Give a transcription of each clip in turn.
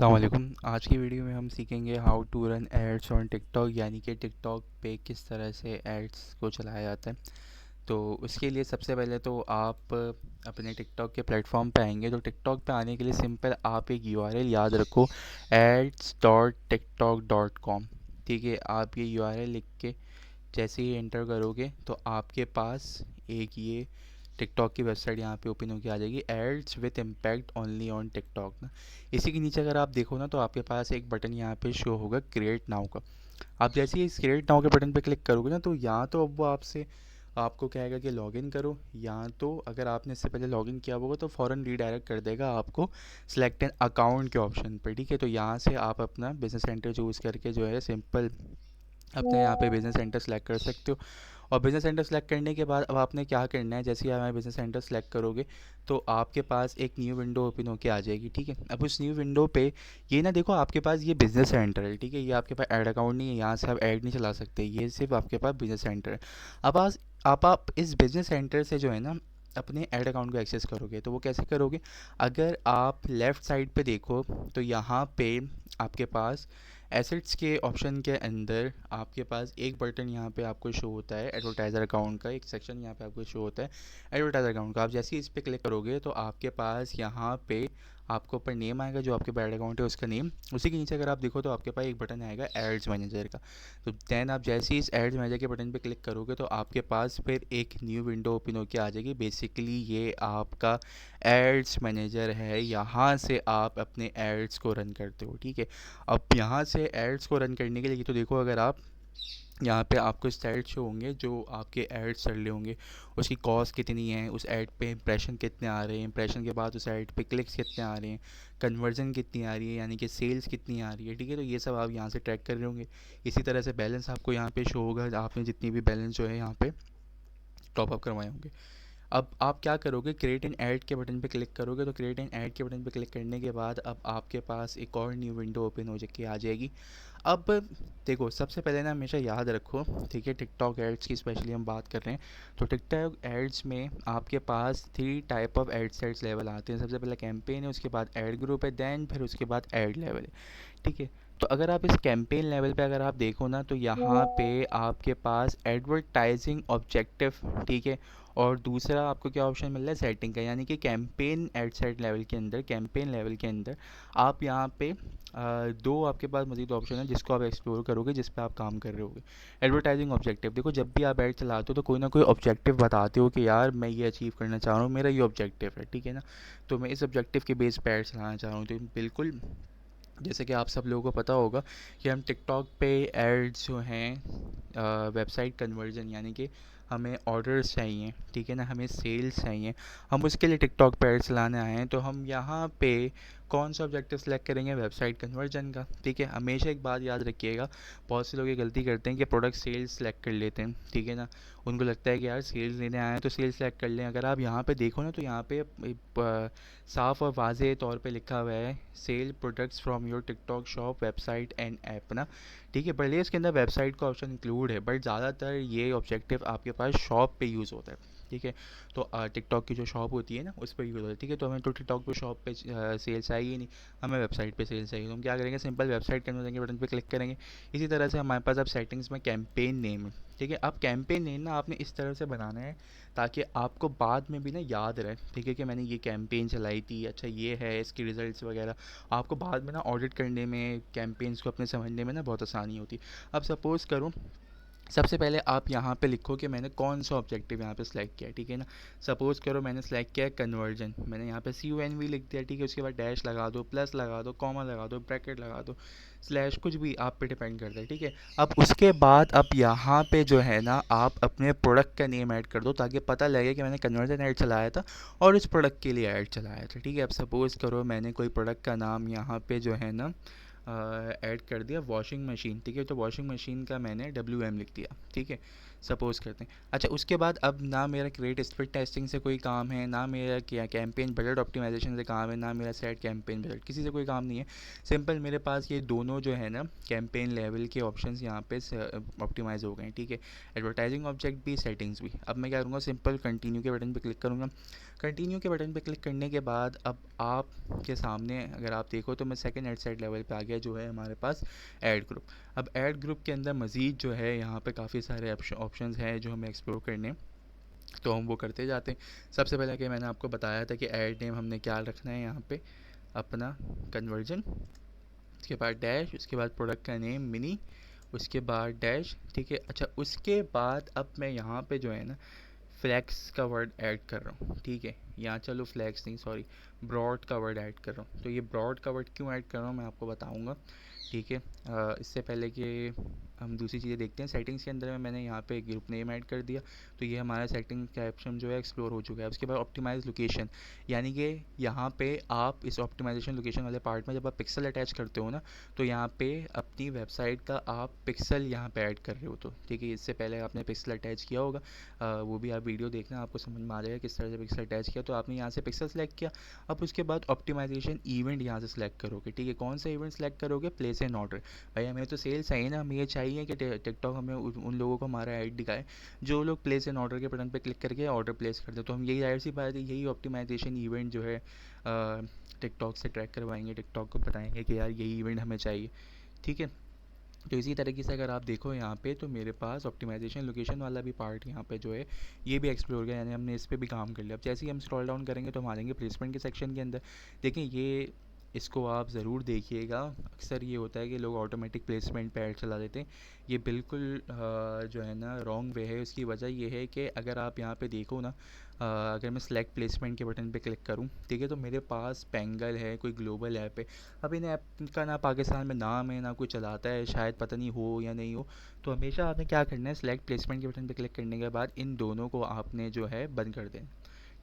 अस्सलाम वालेकुम। आज की वीडियो में हम सीखेंगे how to run ads on TikTok, यानी कि टिकटॉक पे किस तरह से एड्स को चलाया जाता है। तो उसके लिए सबसे पहले तो आप अपने टिकटॉक के प्लेटफॉर्म पे आएंगे। तो टिकटॉक पे आने के लिए सिंपल आप एक यूआरएल याद रखो, ads.tiktok.com। ठीक है, आप ये यूआरएल लिख के जैसे ही एंटर करोगे तो आपके पास एक ये टिकटॉक की वेबसाइट यहाँ पे ओपन होकर आ जाएगी, ads with impact only on TikTok ना। इसी के नीचे अगर आप देखो ना तो आपके पास एक बटन यहाँ पे शो होगा क्रिएट नाउ का। आप जैसे ही इस क्रिएट नाउ के बटन पे क्लिक करोगे ना तो यहाँ तो अब वो आपसे आपको कहेगा कि लॉगिन करो। यहाँ तो अगर आपने इससे पहले लॉगिन किया होगा तो फ़ौरन रीडायरेक्ट कर देगा आपको सिलेक्ट एन अकाउंट के ऑप्शन पर। ठीक है, तो यहाँ से आप अपना बिजनेस सेंटर चूज़ करके जो है सिंपल अपने यहाँ पे बिज़नेस सेंटर सेलेक्ट कर सकते हो। और बिज़नेस सेंटर सेलेक्ट करने के बाद अब आपने क्या करना है, जैसे ही आप बिज़नेस सेंटर सेलेक्ट करोगे तो आपके पास एक न्यू विंडो ओपन होके आ जाएगी। ठीक है, अब उस न्यू विंडो पे ये ना देखो, आपके पास ये बिज़नेस सेंटर है। ठीक है, ये आपके पास ऐड अकाउंट नहीं है, यहाँ से आप ऐड नहीं चला सकते, ये सिर्फ आपके पास बिज़नेस सेंटर है। अब आज आप इस बिज़नेस सेंटर से जो है ना अपने ऐड अकाउंट को एक्सेस करोगे। तो वो कैसे करोगे, अगर आप लेफ़्ट साइड पे देखो तो यहाँ पे आपके पास एसेट्स के ऑप्शन के अंदर आपके पास एक बटन यहाँ पे आपको शो होता है एडवर्टाइज़र अकाउंट का, एक सेक्शन यहाँ पे आपको शो होता है एडवर्टाइज़र अकाउंट का। आप जैसे ही इस पर क्लिक करोगे तो आपके पास यहाँ पे आपको ऊपर नेम आएगा, जो आपके बैड अकाउंट है उसका नेम। उसी के नीचे अगर आप देखो तो आपके पास एक बटन आएगा एड्स मैनेजर का। तो दैन आप जैसे ही इस एड्स मैनेजर के बटन पे क्लिक करोगे तो आपके पास फिर एक न्यू विंडो ओपन होकर आ जाएगी। बेसिकली ये आपका एड्स मैनेजर है, यहाँ से आप अपने एड्स को रन करते हो। ठीक है, अब यहाँ से एड्स को रन करने के लिए तो देखो, अगर आप यहाँ पे आपको स्टैट्स शो होंगे जो आपके एड्स चल रहे होंगे, उसकी कॉस्ट कितनी है, उस ऐड पे इंप्रेशन कितने आ रहे हैं, इंप्रेशन के बाद उस ऐड पे क्लिक्स कितने आ रहे हैं, कन्वर्जन कितनी आ रही है, यानी कि सेल्स कितनी आ रही है। ठीक है, तो ये सब आप यहाँ से ट्रैक कर रहे होंगे। इसी तरह से बैलेंस आपको यहाँ पे शो होगा, आपने जितनी भी बैलेंस जो है यहाँ पे टॉप अप करवाए होंगे। अब आप क्या करोगे, क्रिएट एन ऐड के बटन पे क्लिक करोगे। तो क्रिएट एन ऐड के बटन पे क्लिक करने के बाद अब आपके पास एक और न्यू विंडो ओपन हो के आ जाएगी। अब देखो, सबसे पहले ना हमेशा याद रखो, ठीक है, टिकटॉक एड्स की स्पेशली हम बात कर रहे हैं। तो टिकटॉक एड्स में आपके पास 3 type of ad sets level आते हैं। सबसे पहले कैंपेन है, उसके बाद ऐड ग्रुप है, दैन फिर उसके बाद ऐड लेवल है। ठीक है, तो अगर आप इस कैंपेन लेवल पे अगर आप देखो ना तो यहाँ पे आपके पास एडवर्टाइजिंग ऑब्जेक्टिव, ठीक है, और दूसरा आपको क्या ऑप्शन मिल रहा है, सेटिंग का, यानी कि कैंपेन एड सेट लेवल के अंदर, कैंपेन लेवल के अंदर आप यहाँ पे दो आपके पास मजीद ऑप्शन है जिसको आप एक्सप्लोर करोगे, जिस पे आप काम कर रहे होगे। एडवर्टाइजिंग ऑब्जेक्टिव, देखो जब भी आप ऐड चलाते हो तो कोई ना कोई ऑब्जेक्टिव बताते हो कि यार मैं ये अचीव करना चाह रहा हूँ, मेरा ये ऑब्जेक्टिव है। ठीक है ना, तो मैं इस ऑब्जेक्टिव के बेस पे ऐड चलाना चाह रहा हूँ। तो बिल्कुल जैसे कि आप सब लोगों को पता होगा कि हम टिकटॉक पे एड्स जो हैं वेबसाइट कन्वर्जन, यानी कि हमें ऑर्डर्स चाहिए, ठीक है ना, हमें सेल्स चाहिए, हम उसके लिए टिकटॉक पे एड्स चलाने आए हैं। तो हम यहाँ पे कौन सा ऑब्जेक्टिव सेलेक्ट करेंगे, वेबसाइट कन्वर्जन का। ठीक है, हमेशा एक बात याद रखिएगा, बहुत से लोग ये गलती करते हैं कि प्रोडक्ट सेल्स सेलेक्ट कर लेते हैं। ठीक है ना, उनको लगता है कि यार सेल्स लेने आए हैं तो सेल्स सेलेक्ट कर लें। अगर आप यहाँ पे देखो ना तो यहाँ पे साफ़ और वाज़ेह तौर पे लिखा हुआ है cell products from your TikTok shop website and app ना। ठीक है, भले इसके अंदर वेबसाइट का ऑप्शन इंक्लूड है, बट ज़्यादातर ये ऑब्जेक्टिव आपके पास शॉप पे यूज़ होता है। ठीक है, तो टिकटॉक की जो शॉप होती है ना उस पर यूज़ होता है। ठीक है, तो हमें तो टिकटॉक पे शॉप पे सेल्स आएगी नहीं, हमें वेबसाइट पे सेल्स चाहिए। तो हम क्या करेंगे, सिंपल वेबसाइट कन्वर्जन के बटन पे क्लिक करेंगे। इसी तरह से हमारे पास अब सेटिंग्स में कैंपेन नेम है। ठीक है, अब कैंपेन नेम ना आपने इस तरह से बनाना है ताकि आपको बाद में भी ना याद रहे। ठीक है, कि मैंने ये कैंपेन चलाई थी, अच्छा ये है इसके रिजल्ट्स वगैरह, आपको बाद में ना ऑडिट करने में, कैंपेन्स को अपने समझने में ना बहुत आसानी होती। अब सपोज़ करूँ, सबसे पहले आप यहाँ पे लिखो कि मैंने कौन सा ऑब्जेक्टिव यहाँ पे सिलेक्ट किया है। ठीक है ना, सपोज़ करो मैंने सेलेक्ट किया है कन्वर्जन, मैंने यहाँ पे CUNV लिख दिया। ठीक है, उसके बाद डैश लगा दो, प्लस लगा दो, कॉमा लगा दो, ब्रैकेट लगा दो, स्लैश, कुछ भी आप पे डिपेंड करता है। ठीक है, अब उसके बाद अब यहाँ पे जो है ना आप अपने प्रोडक्ट का नेम ऐड कर दो ताकि पता लगे कि मैंने कन्वर्जन ऐड चलाया था और इस प्रोडक्ट के लिए ऐड चलाया था। ठीक है, अब सपोज़ करो मैंने कोई प्रोडक्ट का नाम यहाँ पे जो है ना ऐड कर दिया वॉशिंग मशीन। ठीक है, तो वॉशिंग मशीन का मैंने WM लिख दिया। ठीक है, सपोज़ करते हैं। अच्छा, उसके बाद अब ना मेरा क्रिएट स्प्लिट टेस्टिंग से कोई काम है, ना मेरा क्या कैंपेन बजट ऑप्टिमाइज़ेशन से काम है, ना मेरा सेट कैंपेन बजट, किसी से कोई काम नहीं है। सिंपल मेरे पास ये दोनों जो है ना कैंपेन लेवल के ऑप्शंस यहाँ पे ऑप्टिमाइज़ हो गए हैं, ठीक है। एडवर्टाइजिंग ऑब्जेक्ट भी, सेटिंग्स भी। अब मैं क्या करूँगा, सिंपल कंटिन्यू के बटन पे क्लिक करूँगा। कंटिन्यू के बटन पे क्लिक करने के बाद अब आपके सामने अगर आप देखो तो मैं सेकंड एड सेट लेवल पे आ गया, जो है हमारे पास ऐड ग्रुप। अब ऐड ग्रुप के अंदर मज़ीद जो है यहाँ पे काफ़ी सारे ऑप्शंस हैं जो हमें एक्सप्लोर करने हैं, तो हम वो करते जाते हैं। सबसे पहले कि मैंने आपको बताया था कि ऐड नेम हमने क्या रखना है यहाँ पे, अपना कन्वर्जन, उसके बाद डैश, उसके बाद प्रोडक्ट का नेम मिनी, उसके बाद डैश, ठीक है। अच्छा, उसके बाद अब मैं यहाँ पे जो है ना फ्लैक्स का वर्ड ऐड कर रहा हूँ, ठीक है। यहाँ चलो फ्लैक्स नहीं, सॉरी, ब्रॉड का वर्ड ऐड कर रहा हूँ। तो ये ब्रॉड का वर्ड क्यों ऐड कर रहा हूँ मैं आपको बताऊँगा, ठीक है। इससे पहले कि हम दूसरी चीज़ें देखते हैं, सेटिंग्स के अंदर में मैंने यहाँ पे ग्रुप नेम ऐड कर दिया, तो ये हमारा सेटिंग का ऑप्शन जो है एक्सप्लोर हो चुका है। उसके बाद ऑप्टिमाइज लोकेशन, यानी कि यहाँ पे आप इस ऑप्टिमाइजेशन लोकेशन वाले पार्ट में जब आप पिक्सल अटैच करते हो ना, तो यहाँ पे अपनी वेबसाइट का आप पिक्सल यहाँ पे ऐड कर रहे हो, तो ठीक है। इससे पहले आपने पिक्सल अटैच किया होगा, वो भी आप वीडियो देखना, आपको समझ में आ जाएगा किस तरह से पिक्सल अटैच किया। तो आपने यहाँ से पिक्सल सेलेक्ट किया। अब उसके बाद ऑप्टिमाइजेशन इवेंट यहाँ से सेलेक्ट करोगे, ठीक है। कौन सा इवेंट सेलेक्ट करोगे, प्लेस एन ऑर्डर। भाई हमें तो सेल्स चाहिए ना, हमें ये चाहिए कि टिकटॉक हमें उन लोगों को हमारा ऐड दिखाए जो लोग प्लेस एन ऑर्डर के बटन पे क्लिक करके ऑर्डर प्लेस कर दे। तो हम यही, जाहिर सी बात है, यही ऑप्टिमाइजेशन इवेंट जो है टिकटॉक से ट्रैक करवाएंगे, टिकटॉक को बताएंगे कि यार यही इवेंट हमें चाहिए, ठीक है। तो इसी तरीके से अगर आप देखो यहाँ पे, तो मेरे पास ऑप्टिमाइजेशन लोकेशन वाला भी पार्ट यहाँ पे जो है ये भी एक्सप्लोर किया, यानी हमने इस पे भी काम कर लिया। अब जैसे ही हम स्क्रॉल डाउन करेंगे तो हम आ जाएंगे प्लेसमेंट के सेक्शन के अंदर। देखिए ये, इसको आप ज़रूर देखिएगा। अक्सर ये होता है कि लोग ऑटोमेटिक प्लेसमेंट पे ऐड चला देते हैं, ये बिल्कुल जो है ना रॉन्ग वे है। उसकी वजह ये है कि अगर आप यहाँ पे देखो ना, अगर मैं सेलेक्ट प्लेसमेंट के बटन पे क्लिक करूँ, ठीक है, तो मेरे पास पेंगल है, कोई ग्लोबल ऐप है। अब इन ऐप का ना पाकिस्तान में नाम है, ना कोई चलाता है, शायद पता नहीं हो या नहीं हो। तो हमेशा आपने क्या करना है, सेलेक्ट प्लेसमेंट के बटन पे क्लिक करने के बाद इन दोनों को आपने जो है बंद कर देना,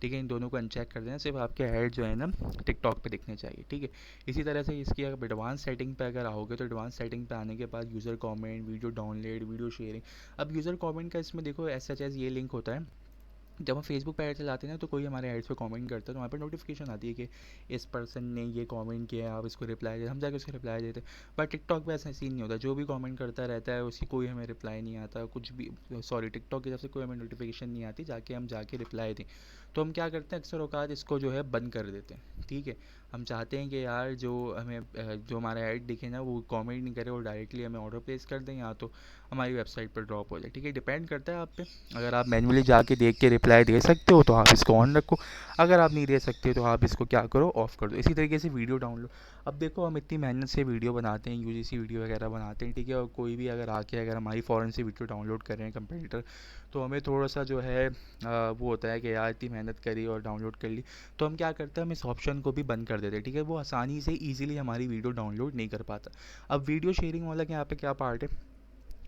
ठीक है। इन दोनों को अनचेक कर देना, सिर्फ आपके ऐड जो है ना टिकटॉक पे दिखने चाहिए, ठीक है। इसी तरह से इसकी अगर एडवांस सेटिंग पे अगर आओगे, तो एडवांस सेटिंग पे आने के बाद user comment, video download, video sharing. अब यूज़र कमेंट का इसमें देखो एस एच एस ये लिंक होता है। जब हम फेसबुक पे ऐड चलाते हैं ना, तो कोई हमारे ऐड्स पे कमेंट करता है, तो वहाँ पर नोटिफिकेशन आती है कि इस पर्सन ने ये कमेंट किया है, आप इसको रिप्लाई दे, हम जाके उसको रिप्लाई देते हैं। बट टिकटॉक पे ऐसा सीन नहीं होता, जो भी कमेंट करता रहता है उसकी कोई हमें रिप्लाई नहीं आता, कुछ भी, सॉरी, टिकटॉक की तरफ से कोई हमें नोटिफिकेशन नहीं आती जाके हम जाके रिप्लाई दें। तो हम क्या करते हैं, अक्सर औकात इसको जो है बंद कर देते हैं, ठीक है। हम चाहते हैं कि यार जो हमें जो हमारा ऐड दिखे ना, वो कमेंट नहीं करे, वो डायरेक्टली हमें ऑर्डर प्लेस कर दें, या तो हमारी वेबसाइट पर ड्रॉप हो जाए, ठीक है। डिपेंड करता है आप पे। अगर आप मैन्युअली जाके देख के रिप्लाई दे सकते हो तो आप इसको ऑन रखो, अगर आप नहीं दे सकते तो आप इसको क्या करो, ऑफ़ कर दो। इसी तरीके से वीडियो डाउनलोड। अब देखो हम इतनी मेहनत से वीडियो बनाते हैं, यूजीसी वीडियो वगैरह बनाते हैं, ठीक है। और कोई भी अगर आके अगर हमारी फ़ौरन से वीडियो डाउनलोड कर रहे हैं कंप्यूटर, तो हमें थोड़ा सा जो है वो होता है कि यार इतनी मेहनत करी और डाउनलोड कर ली। तो हम क्या करते हैं, हम इस ऑप्शन को भी बंद कर देते हैं, ठीक है। वो आसानी से ईजिली हमारी वीडियो डाउनलोड नहीं कर पाता। अब वीडियो शेयरिंग वाला कि यहाँ पे क्या पार्ट है,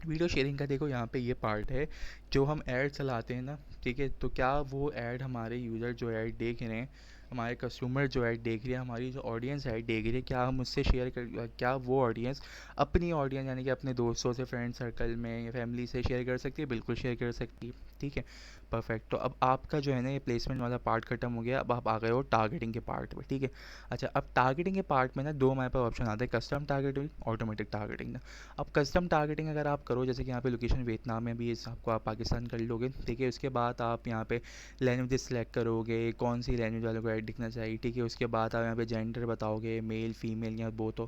वीडियो शेयरिंग का देखो यहाँ पे ये पार्ट है, जो हम ऐड चलाते हैं ना, ठीक है। तो क्या वो ऐड हमारे यूज़र जो ऐड देख रहे हैं, हमारे कस्टमर जो ऐड देख रहे हैं, हमारी जो ऑडियंस ऐड देख रही है, क्या हम उससे शेयर कर, क्या वो ऑडियंस अपनी ऑडियंस यानी कि अपने दोस्तों से, फ्रेंड सर्कल में या फैमिली से शेयर कर सकती है, बिल्कुल शेयर कर सकती है, ठीक है। परफेक्ट। तो अब आपका जो है ना ये प्लेसमेंट वाला पार्ट खत्म हो गया, अब आप आ गए हो टारगेटिंग के पार्ट पे, ठीक है। अच्छा, अब टारगेटिंग के पार्ट में ना दो हमारे पास ऑप्शन आते हैं, कस्टम टारगेटिंग, ऑटोमेटिक टारगेटिंग ना। अब कस्टम टारगेटिंग अगर आप करो, जैसे कि यहाँ पे लोकेशन वियतनाम में भी इस आपको आप पाकिस्तान कर लोगे, ठीक है। उसके बाद आप यहाँ पे लैंग्वेज सेलेक्ट करोगे, कौन सी लैंग्वेज वालों को ऐड दिखना चाहिए, ठीक है। उसके बाद आप यहाँ पे जेंडर बताओगे, मेल फीमेल या बोथ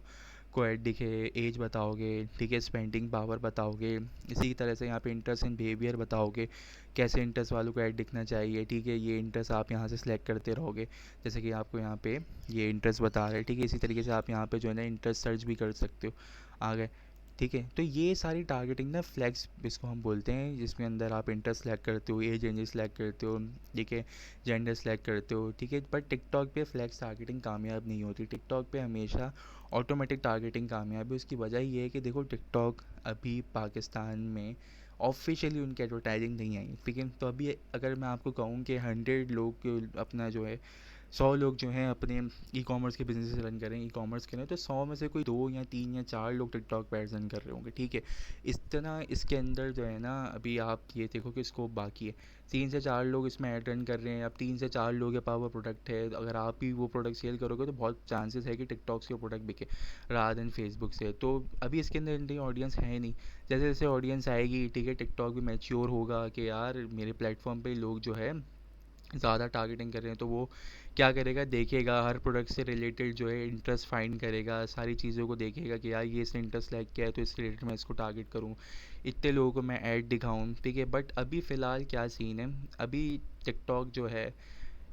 को ऐड दिखे, एज बताओगे, ठीक है। स्पेंडिंग पावर बताओगे। इसी तरह से यहाँ पे इंटरेस्ट इन बिहेवियर बताओगे, कैसे इंटरेस्ट वालों को ऐड दिखना चाहिए, ठीक है। ये इंटरेस्ट आप यहाँ से सिलेक्ट करते रहोगे, जैसे कि आपको यहाँ पे ये इंटरेस्ट बता रहे हैं, ठीक है। इसी तरीके से आप यहाँ पे जो है ना इंटरेस्ट सर्च भी कर सकते हो, आ गए, ठीक है। तो ये सारी टारगेटिंग ना फ्लैग्स इसको हम बोलते हैं, जिसमें अंदर आप इंटरेस्ट सेलेक्ट करते हो, एज रेंज सेलेक्ट करते हो, ठीक है, जेंडर सेलेक्ट करते हो, ठीक है। बट टिकटॉक पे फ्लैग्स टारगेटिंग कामयाब नहीं होती, टिकटॉक पे हमेशा ऑटोमेटिक टारगेटिंग कामयाब है। उसकी वजह ये है कि देखो टिकटॉक अभी पाकिस्तान में ऑफिशियली उनकी एडवर्टाइजिंग नहीं आई, ठीक है। तो अभी अगर मैं आपको कहूँ कि 100 लोग अपना जो है 100 लोग जो हैं अपने ई कॉमर्स के बिजनेस रन कर रहे हैं, ई कॉमर्स के लिए, तो 100 में से कोई 2 या 3 या 4 लोग टिकटॉक पे एड्स रन कर रहे होंगे, ठीक है। इस तरह इसके अंदर जो है ना, अभी आप ये देखो कि स्कोप बाकी है। 3 से 4 लोग इसमें ऐड रन कर रहे हैं, अब 3 से 4 लोग के पास वो प्रोडक्ट है, तो अगर आप भी वो प्रोडक्ट सेल करोगे तो बहुत चांसेस है कि टिकटॉक से वो प्रोडक्ट बिके रादर देन फेसबुक से। तो अभी इसके अंदर इतनी ऑडियंस है नहीं। जैसे जैसे ऑडियंस आएगी, ठीक है, टिकटॉक भी मैच्योर होगा कि यार मेरे प्लेटफॉर्म पे लोग जो है ज़्यादा टारगेटिंग कर रहे हैं, तो वो क्या करेगा, देखेगा हर प्रोडक्ट से रिलेटेड जो है इंटरेस्ट फाइंड करेगा, सारी चीज़ों को देखेगा कि यार ये इसने इंटरेस्ट लाइक किया है तो इससे रिलेटेड मैं इसको टारगेट करूँ, इतने लोगों को मैं ऐड दिखाऊँ, ठीक है। बट अभी फ़िलहाल क्या सीन है, अभी टिकटॉक जो है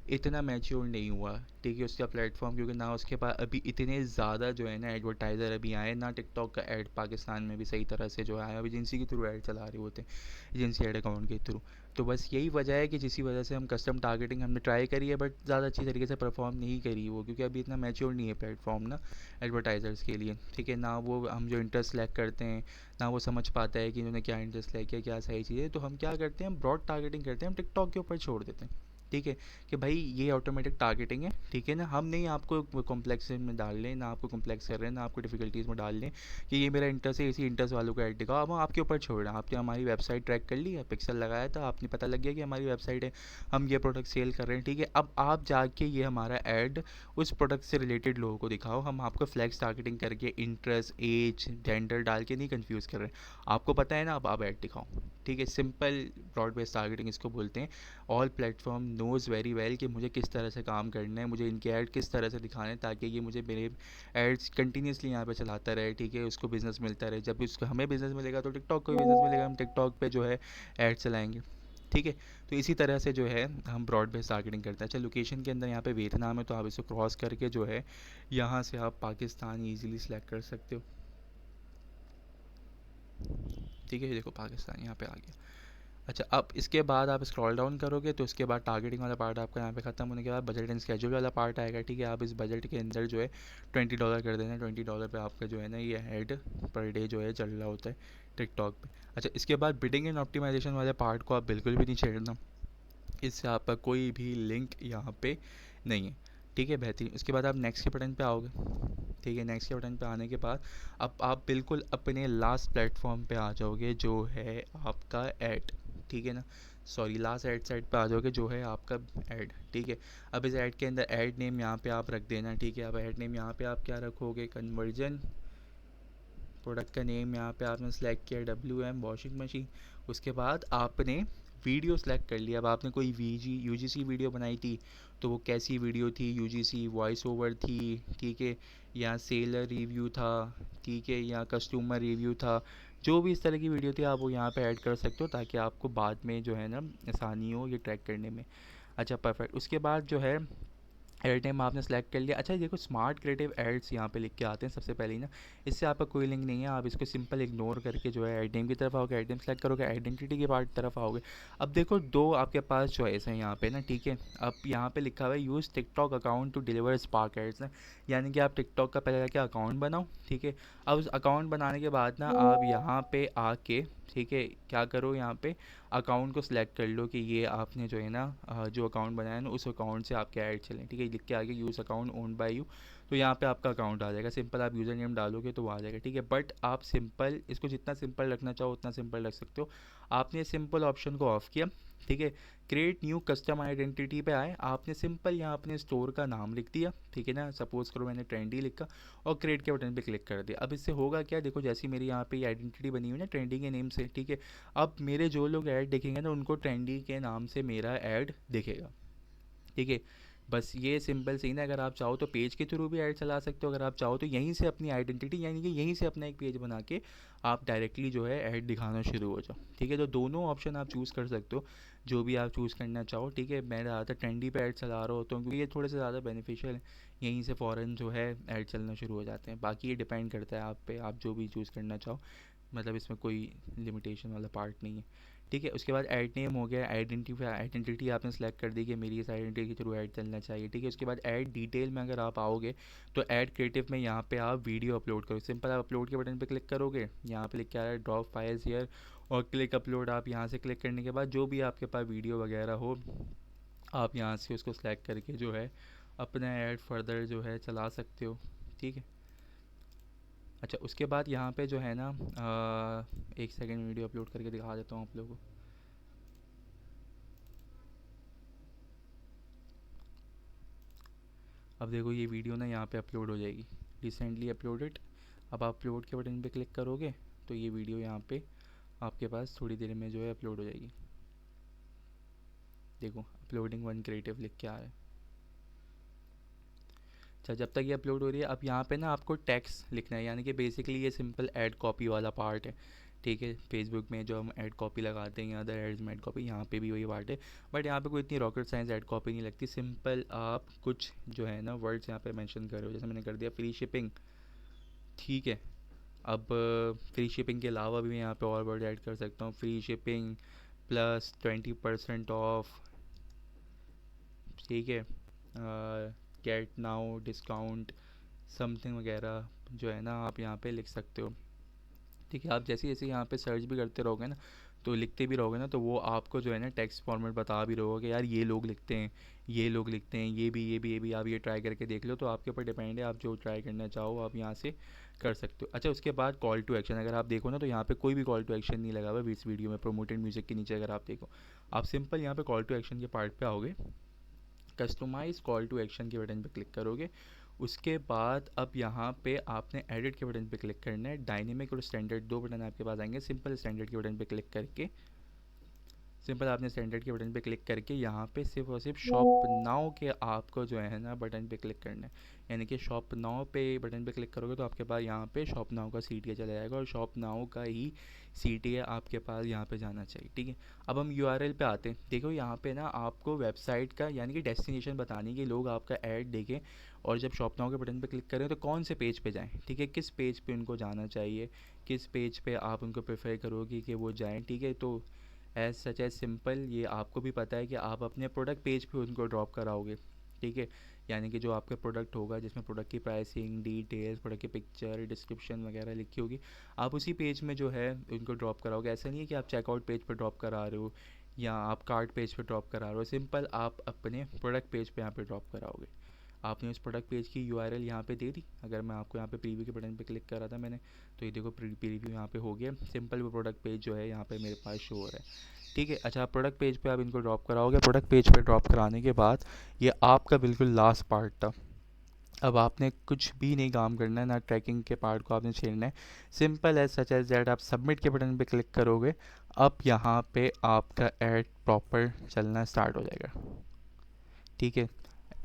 इतना मैच्योर नहीं हुआ, ठीक है, उसका प्लेटफॉर्म, क्योंकि ना उसके पास अभी इतने ज़्यादा जो है ना एडवर्टाइज़र अभी आए ना, टिकटॉक का ऐड पाकिस्तान में भी सही तरह से जो है, अब एजेंसी के थ्रू ऐड चला रहे होते हैं, एजेंसी ऐड अकाउंट के थ्रू। तो बस यही वजह है कि जिसकी वजह से हम कस्टम टारगेटिंग हमने ट्राई करी है, बट ज़्यादा अच्छी तरीके से परफॉर्म नहीं करी वो, क्योंकि अभी इतना मैच्योर नहीं है प्लेटफॉर्म ना एडवर्टाइज़र्स के लिए, ठीक है। ना वो हम जो इंटरेस्ट सेलेक्ट करते हैं, ना वो समझ पाता है कि इन्होंने क्या इंटरेस्ट सेलेक्ट किया, क्या सही चीज़ है, तो हम क्या करते हैं, ब्रॉड टारगेटिंग करते हैं, हम टिकटॉक के ऊपर छोड़ देते हैं, ठीक है, कि भाई ये ऑटोमेटिक टारगेटिंग है, ठीक है ना, हम नहीं आपको कॉम्प्लेक्स में डाल लें, ना आपको कॉम्प्लेक्स कर रहे हैं, ना आपको डिफिकल्टीज़ में डाल लें कि ये मेरा इंटरेस्ट है, इसी इंटरेस्ट वालों को ऐड दिखाओ, अब हम आपके ऊपर छोड़ रहे हैं। आपने हमारी वेबसाइट ट्रैक कर ली है, पिक्सल लगाया था, आपने पता लग गया कि हमारी वेबसाइट है, हम ये प्रोडक्ट सेल कर रहे हैं, ठीक है, अब आप जाके ये हमारा ऐड उस प्रोडक्ट से रिलेटेड लोगों को दिखाओ, हम आपको फ्लैक्स टारगेटिंग करके इंटरेस्ट, एज, जेंडर डाल के नहीं कन्फ्यूज़ कर रहे हैं, आपको पता है ना, अब आप ऐड दिखाओ, ठीक है। सिंपल ब्रॉड बेस्ड टारगेटिंग इसको बोलते हैं। All platform knows very well कि मुझे किस तरह से काम करना है, मुझे इनके ऐड किस तरह से दिखाने हैं, ताकि ये मुझे मेरे एड्स कंटिन्यूसली यहाँ पे चलाता रहे, ठीक है, उसको बिज़नेस मिलता रहे, जब उसको हमें बिज़नेस मिलेगा तो टिकटॉक को भी बिज़नेस मिलेगा, हम टिकटॉक पे जो है ऐड चलाएंगे, ठीक है। तो इसी तरह से जो है हम ब्रॉड बेस्ड टारगेटिंग करते हैं। अच्छा, लोकेशन के अंदर यहाँ पे वियतनाम है, तो आप इसको क्रॉस करके जो है यहाँ से आप पाकिस्तान ईजिली सेलेक्ट कर सकते हो, ठीक है, ये देखो पाकिस्तान यहाँ पे आ गया। अच्छा, अब इसके बाद आप स्क्रॉल डाउन करोगे तो इसके बाद टारगेटिंग वाला पार्ट आपका यहाँ पे ख़त्म होने के बाद बजट एंड स्केड्यूल वाला पार्ट आएगा, ठीक है। आप इस बजट के अंदर जो है $20 कर देना, $20 पे आपका जो है ना ये ऐड पर डे जो है चल रहा होता है टिकटॉक पे। अच्छा, इसके बाद बिडिंग एंड ऑप्टिमाइजेशन वाले पार्ट को आप बिल्कुल भी नहीं छेड़ना, इससे आपका कोई भी लिंक यहाँ पे नहीं है, ठीक है, बेहतरीन। उसके बाद आप नेक्स्ट के बटन पे आओगे, ठीक है, नेक्स्ट के बटन पे आने के बाद अब आप बिल्कुल अपने लास्ट प्लेटफॉर्म पे आ जाओगे जो है आपका ऐड, ठीक है ना, सॉरी, लास्ट ऐड साइड पे आ जाओगे जो है आपका ऐड, ठीक है। अब इस ऐड के अंदर ऐड नेम यहाँ पे आप रख देना, ठीक है। अब ऐड नेम यहाँ पे आप क्या रखोगे, कन्वर्जन, प्रोडक्ट का नेम यहाँ पे आपने सेलेक्ट किया WM वॉशिंग मशीन। उसके बाद आपने वीडियो सेलेक्ट कर लिया, अब आपने कोई UGC वीडियो बनाई थी, तो वो कैसी वीडियो थी, UGC वॉइस ओवर थी, ठीक है, या सेलर रिव्यू था, ठीक है, या कस्टमर रिव्यू था, जो भी इस तरह की वीडियो थी आप वो यहाँ पे ऐड कर सकते हो, ताकि आपको बाद में जो है ना आसानी हो ये ट्रैक करने में। अच्छा, परफेक्ट। उसके बाद जो है एड नेम आपने सेलेक्ट कर लिया। अच्छा, ये देखो स्मार्ट क्रिएटिव एड्स यहाँ पे लिख के आते हैं सबसे पहले ही ना, इससे आपका कोई लिंक नहीं है, आप इसको सिंपल इग्नोर करके जो है एड नेम की तरफ आओगे, एड नेम सेलेक्ट करोगे, आइडेंटिटी के पार्ट तरफ आओगे। अब देखो दो आपके पास चॉइस है यहाँ पे ना, ठीक है। अब यहाँ पे लिखा हुआ है use TikTok account to deliver spark ads ना, यानी कि आप टिकटॉक का पहले जाके अकाउंट बनाओ, ठीक है। अब उस अकाउंट बनाने के बाद ना आप यहाँ पे आके, ठीक है, क्या करो, यहाँ पे अकाउंट को सिलेक्ट कर लो कि ये आपने जो है ना जो अकाउंट बनाया है ना उस अकाउंट से आपके ऐड चलें, ठीक है, लिख के आगे use account own by you, तो यहाँ पे आपका अकाउंट आ जाएगा, सिंपल आप यूज़र नेम डालोगे तो वो आ जाएगा, ठीक है। बट आप सिंपल इसको जितना सिंपल रखना चाहो उतना सिंपल रख सकते हो। आपने सिंपल ऑप्शन को ऑफ किया, ठीक है, क्रिएट न्यू कस्टम आइडेंटिटी पे आए, आपने सिंपल यहाँ अपने स्टोर का नाम लिख दिया, ठीक है ना, सपोज करो मैंने ट्रेंडी लिखा और क्रिएट के बटन पे क्लिक कर दिया। अब इससे होगा क्या, देखो जैसी मेरी यहाँ पे आइडेंटिटी बनी हुई है ना ट्रेंडी के नेम से, ठीक है, अब मेरे जो लोग ऐड देखेंगे ना उनको ट्रेंडी के नाम से मेरा ऐड दिखेगा, ठीक है। बस ये सिंपल सीन है। अगर आप चाहो तो पेज के थ्रू भी ऐड चला सकते हो, अगर आप चाहो तो यहीं से अपनी आइडेंटिटी यानी कि यहीं से अपना एक पेज बना के आप डायरेक्टली जो है ऐड दिखाना शुरू हो जाओ, ठीक है। तो दोनों ऑप्शन आप चूज़ कर सकते हो, जो भी आप चूज़ करना चाहो, ठीक है। मैं ज़्यादातर ट्रेंडी पे ऐड चला रहा होता हूँ क्योंकि ये थोड़े से ज़्यादा बेनिफिशियल है, यहीं से फ़ौरन जो है ऐड चलना शुरू हो जाते हैं। बाकी ये डिपेंड करता है आप पे, आप जो भी चूज़ करना चाहो, मतलब इसमें कोई लिमिटेशन वाला पार्ट नहीं है, ठीक है। उसके बाद ऐड नेम हो गया, आइडेंटिटी आपने सेलेक्ट कर दी कि मेरी इस आइडेंटिटी के थ्रू ऐड चलना चाहिए, ठीक है। उसके बाद ऐड डिटेल में अगर आप आओगे तो ऐड क्रिएटिव में यहाँ पे आप वीडियो अपलोड करो, सिंपल आप अपलोड के बटन पे क्लिक करोगे, यहाँ पे लिख के आ रहा है ड्रॉप फाइल्स हियर और क्लिक अपलोड। आप यहाँ से क्लिक करने के बाद जो भी आपके पास वीडियो वगैरह हो आप यहाँ से उसको सेलेक्ट करके जो है अपना ऐड फर्दर जो है चला सकते हो। ठीक है। अच्छा, उसके बाद यहाँ पे जो है ना, एक सेकंड वीडियो अपलोड करके दिखा देता हूँ आप लोगों को। अब देखो ये वीडियो ना यहाँ पे अपलोड हो जाएगी, रिसेंटली अपलोडेड। अब आप अपलोड के बटन पे क्लिक करोगे तो ये वीडियो यहाँ पे आपके पास थोड़ी देर में जो है अपलोड हो जाएगी। देखो अपलोडिंग वन क्रिएटिव लिख के आ रहा है। अच्छा, जब तक ये अपलोड हो रही है, अब यहाँ पे ना आपको टेक्स्ट लिखना है, यानी कि बेसिकली ये सिंपल ऐड कॉपी वाला पार्ट है। ठीक है, फेसबुक में जो हम ऐड कॉपी लगाते हैं या अदर एड्स में ऐड कॉपी, यहाँ पे भी वही पार्ट है। बट यहाँ पे कोई इतनी रॉकेट साइंस ऐड कॉपी नहीं लगती। सिंपल आप कुछ जो है ना वर्ड्स यहाँ पे मेंशन करो, जैसे मैंने कर दिया फ्री शिपिंग। ठीक है। अब फ्री शिपिंग के अलावा भी मैं यहाँ पे और वर्ड ऐड कर सकता हूँ, फ्री शिपिंग प्लस 20% ऑफ। ठीक है, गेट नाउ डिस्काउंट समथिंग वगैरह जो है ना आप यहाँ पे लिख सकते हो। ठीक है, आप जैसे जैसे यहाँ पे सर्च भी करते रहोगे ना, तो लिखते भी रहोगे ना, तो वो आपको जो है ना टेक्स्ट फॉर्मेट बता भी रहोगे कि यार ये लोग लिखते हैं, ये लोग लिखते हैं, ये भी आप ये ट्राई करके देख लो। तो आपके ऊपर डिपेंड है, आप जो ट्राई करना चाहो आप यहाँ से कर सकते हो। अच्छा, उसके बाद कॉल टू एक्शन अगर आप देखो ना, तो यहाँ पे कोई भी कॉल टू एक्शन नहीं लगा हुआ है इस वीडियो में। प्रोमोटेड म्यूजिक के नीचे अगर आप देखो, आप सिंपल यहाँ पे कॉल टू एक्शन के पार्ट पे आओगे, कस्टमाइज कॉल टू एक्शन के बटन पे क्लिक करोगे। उसके बाद अब यहाँ पे आपने एडिट के बटन पे क्लिक करना है। डायनेमिक और स्टैंडर्ड दो बटन आपके पास आएंगे। सिंपल स्टैंडर्ड के बटन पे क्लिक करके, सिंपल आपने स्टैंडर्ड के बटन पे क्लिक करके यहाँ पे सिर्फ और सिर्फ शॉप नाउ के आपको जो है ना बटन पे क्लिक करना है। यानी कि शॉप नाउ पे बटन पे क्लिक करोगे तो आपके पास यहाँ पे शॉप नाउ का CTA चला जाएगा, और शॉप नाउ का ही CTA आपके पास यहाँ पे जाना चाहिए। ठीक है। अब हम URL पे आते हैं। देखो यहाँ पे ना आपको वेबसाइट का यानी कि डेस्टिनेशन बतानी कि लोग आपका ऐड देखें, और जब शॉप नाउ के बटन पे क्लिक करें तो कौन से पेज पे जाएं। ठीक है, किस पेज पे उनको जाना चाहिए, किस पेज पे आप उनको प्रेफर करोगे कि वो जाएं। ठीक है, तो एज सच एज सिंपल ये आपको भी पता है कि आप अपने प्रोडक्ट पेज पे उनको ड्रॉप कराओगे। ठीक है, यानी कि जो आपका प्रोडक्ट होगा जिसमें प्रोडक्ट की प्राइसिंग डिटेल्स, प्रोडक्ट की पिक्चर, डिस्क्रिप्शन वगैरह लिखी होगी, आप उसी पेज में जो है उनको ड्रॉप कराओगे। ऐसा नहीं है कि आप चेकआउट पेज पर ड्रॉप करा रहे हो या आप कार्ट पेज पे ड्रॉप करा रहे हो। सिंपल आप अपने प्रोडक्ट पेज पे यहाँ पे ड्रॉप कराओगे। आपने उस प्रोडक्ट पेज की URL यहाँ पे दे दी। अगर मैं आपको यहाँ पे प्रीव्यू के बटन पे क्लिक करा था मैंने, तो ये देखो प्रीव्यू यहाँ पे हो गया। सिंपल वो प्रोडक्ट पेज जो है यहाँ पे मेरे पास शो हो रहा है। ठीक है। अच्छा, प्रोडक्ट पेज पे आप इनको ड्रॉप कराओगे। प्रोडक्ट पेज पे ड्रॉप कराने के बाद ये आपका बिल्कुल लास्ट पार्ट था। अब आपने कुछ भी नहीं काम करना है, ना ट्रैकिंग के पार्ट को आपने छेड़ना है। Simple as such as that आप सबमिट के बटन पे क्लिक करोगे, अब यहाँ पे आपका ऐड प्रॉपर चलना स्टार्ट हो जाएगा। ठीक है,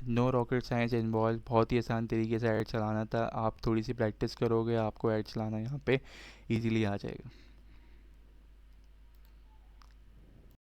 नो रॉकेट साइंस इन्वॉल्व, बहुत ही आसान तरीके से ऐड चलाना था। आप थोड़ी सी प्रैक्टिस करोगे, आपको ऐड चलाना यहाँ पे इजीली आ जाएगा।